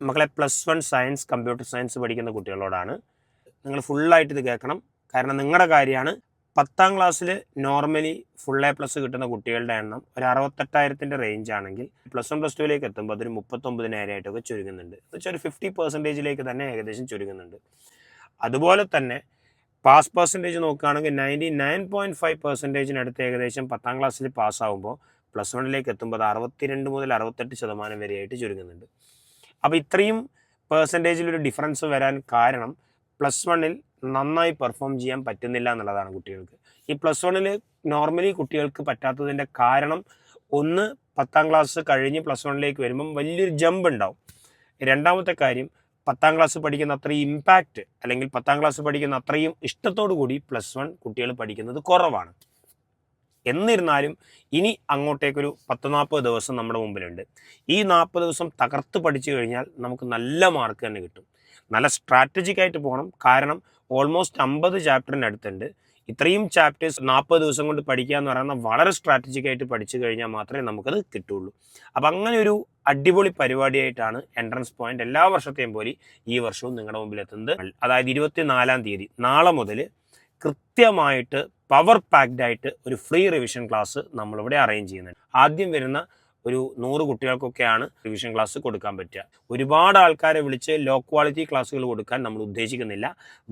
മക്കളെ +1 science computer science പഠിക്കുന്ന കുട്ടികളോടാണ്. നിങ്ങൾ ഫുള്ളായിട്ട് ഇത് കേൾക്കണം. കാരണം നിങ്ങളുടെ കാര്യമാണ്. 10ാം ക്ലാസ്സിൽ നോർമലി ഫുൾ A+ കിട്ടുന്ന കുട്ടികളുടെ എണ്ണം ഒരു 68,000 റേഞ്ച് ആണെങ്കിൽ +1 +2ലേക്ക് എത്തുമ്പോൾ അതൊരു 39,000 ചുരുങ്ങുന്നുണ്ട്. എന്ന് വെച്ചാൽ ഒരു 50% തന്നെ ഏകദേശം ചുരുങ്ങുന്നുണ്ട്. അതുപോലെ തന്നെ പാസ് പെർസെൻറ്റേജ് നോക്കുകയാണെങ്കിൽ 99.5% ഏകദേശം 10ാം ക്ലാസ്സിൽ പാസ്സാകുമ്പോൾ +1ലേക്ക് എത്തുമ്പോൾ അത് 62 മുതൽ 68% വരെയായിട്ട് ചുരുങ്ങുന്നുണ്ട്. അപ്പോൾ ഇത്രയും പെർസെൻറ്റേജിലൊരു ഡിഫറൻസ് വരാൻ കാരണം +1ൽ നന്നായി പെർഫോം ചെയ്യാൻ പറ്റുന്നില്ല എന്നുള്ളതാണ് കുട്ടികൾക്ക്. ഈ +1ൽ നോർമലി കുട്ടികൾക്ക് പറ്റാത്തതിൻ്റെ കാരണം ഒന്ന് 10ാം ക്ലാസ് കഴിഞ്ഞ് +1ലേക്ക് വരുമ്പം വലിയൊരു ജമ്പ് ഉണ്ടാവും. രണ്ടാമത്തെ കാര്യം 10ാം ക്ലാസ് പഠിക്കുന്ന അത്രയും ഇമ്പാക്റ്റ് അല്ലെങ്കിൽ 10ാം ക്ലാസ് പഠിക്കുന്ന അത്രയും ഇഷ്ടത്തോടു കൂടി +1 കുട്ടികൾ പഠിക്കുന്നത് കുറവാണ്. എന്നിരുന്നാലും ഇനി അങ്ങോട്ടേക്കൊരു 10-40 ദിവസം നമ്മുടെ മുമ്പിലുണ്ട്. ഈ 40 ദിവസം തകർത്ത് പഠിച്ചു കഴിഞ്ഞാൽ നമുക്ക് നല്ല മാർക്ക് തന്നെ കിട്ടും. നല്ല സ്ട്രാറ്റജിക് ആയിട്ട് പോകണം. കാരണം ഓൾമോസ്റ്റ് 50 ചാപ്റ്ററിനടുത്തുണ്ട്. ഇത്രയും ചാപ്റ്റേഴ്സ് 40 ദിവസം കൊണ്ട് പഠിക്കുക എന്ന് പറയുന്നത് വളരെ സ്ട്രാറ്റജിക് ആയിട്ട് പഠിച്ചു കഴിഞ്ഞാൽ മാത്രമേ നമുക്കത് കിട്ടുള്ളൂ. അപ്പം അങ്ങനെ ഒരു അടിപൊളി പരിപാടിയായിട്ടാണ് എൻട്രൻസ് പോയിന്റ് എല്ലാ വർഷത്തെയും പോലെ ഈ വർഷവും നിങ്ങളുടെ മുമ്പിൽ എത്തുന്നത്. അതായത് 24-ാം തീയതി നാളെ മുതൽ കൃത്യമായിട്ട് പവർ പാക്ഡ് ആയിട്ട് ഒരു ഫ്രീ റിവിഷൻ ക്ലാസ് നമ്മളിവിടെ അറേഞ്ച് ചെയ്യുന്നുണ്ട്. ആദ്യം വരുന്ന ഒരു 100 കുട്ടികൾക്കൊക്കെയാണ് റിവിഷൻ ക്ലാസ് കൊടുക്കാൻ പറ്റുക. ഒരുപാട് ആൾക്കാരെ വിളിച്ച് ലോ ക്വാളിറ്റി ക്ലാസ്സുകൾ കൊടുക്കാൻ നമ്മൾ ഉദ്ദേശിക്കുന്നില്ല.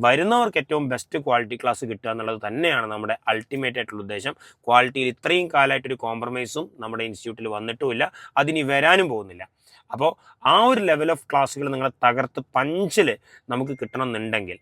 വരുന്നവർക്ക് ഏറ്റവും ബെസ്റ്റ് ക്വാളിറ്റി ക്ലാസ് കിട്ടുക എന്നുള്ളത് തന്നെയാണ് നമ്മുടെ അൾട്ടിമേറ്റ് ആയിട്ടുള്ള ഉദ്ദേശം. ക്വാളിറ്റിയിൽ ഇത്രയും കാലമായിട്ടൊരു കോംപ്രമൈസും നമ്മുടെ ഇൻസ്റ്റിറ്റ്യൂട്ടിൽ വന്നിട്ടുമില്ല, അതിനി വരാനും പോകുന്നില്ല. അപ്പോൾ ആ ഒരു ലെവൽ ഓഫ് ക്ലാസ്സുകൾ നിങ്ങളെ തകർത്ത് പഞ്ചിൽ നമുക്ക് കിട്ടണമെന്നുണ്ടെങ്കിൽ,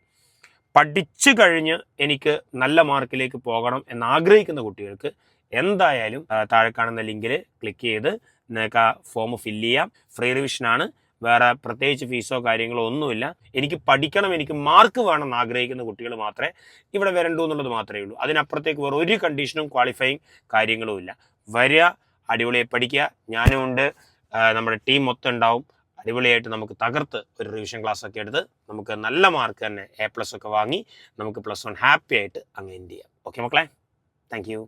പഠിച്ചു കഴിഞ്ഞ് എനിക്ക് നല്ല മാർക്കിലേക്ക് പോകണം എന്നാഗ്രഹിക്കുന്ന കുട്ടികൾക്ക് എന്തായാലും താഴെ കാണുന്ന ലിങ്കിൽ ക്ലിക്ക് ചെയ്ത് നിങ്ങൾക്ക് ആ ഫോം ഫില്ല് ചെയ്യാം. ഫ്രീ റിവിഷനാണ്. വേറെ പ്രത്യേകിച്ച് ഫീസോ കാര്യങ്ങളോ ഒന്നുമില്ല. എനിക്ക് പഠിക്കണം, എനിക്ക് മാർക്ക് വേണം എന്ന് ആഗ്രഹിക്കുന്ന കുട്ടികൾ മാത്രമേ ഇവിടെ വരണ്ടൂ എന്നുള്ളത് മാത്രമേ ഉള്ളൂ. അതിനപ്പുറത്തേക്ക് വേറെ ഒരു കണ്ടീഷനും ക്വാളിഫയിങ് കാര്യങ്ങളും ഇല്ല. വരിക, അടിപൊളിയായി പഠിക്കുക. ഞാനും ഉണ്ട്, നമ്മുടെ ടീം മൊത്തം ഉണ്ടാവും. അടിപൊളിയായിട്ട് നമുക്ക് തകർത്ത് ഒരു റിവിഷൻ ക്ലാസ് ഒക്കെ എടുത്ത് നമുക്ക് നല്ല മാർക്ക് തന്നെ A+ ഒക്കെ വാങ്ങി നമുക്ക് +1 ഹാപ്പി ആയിട്ട് അങ്ങ് എൻഡ് ചെയ്യാം. ഓക്കെ മക്കളെ, താങ്ക് യു.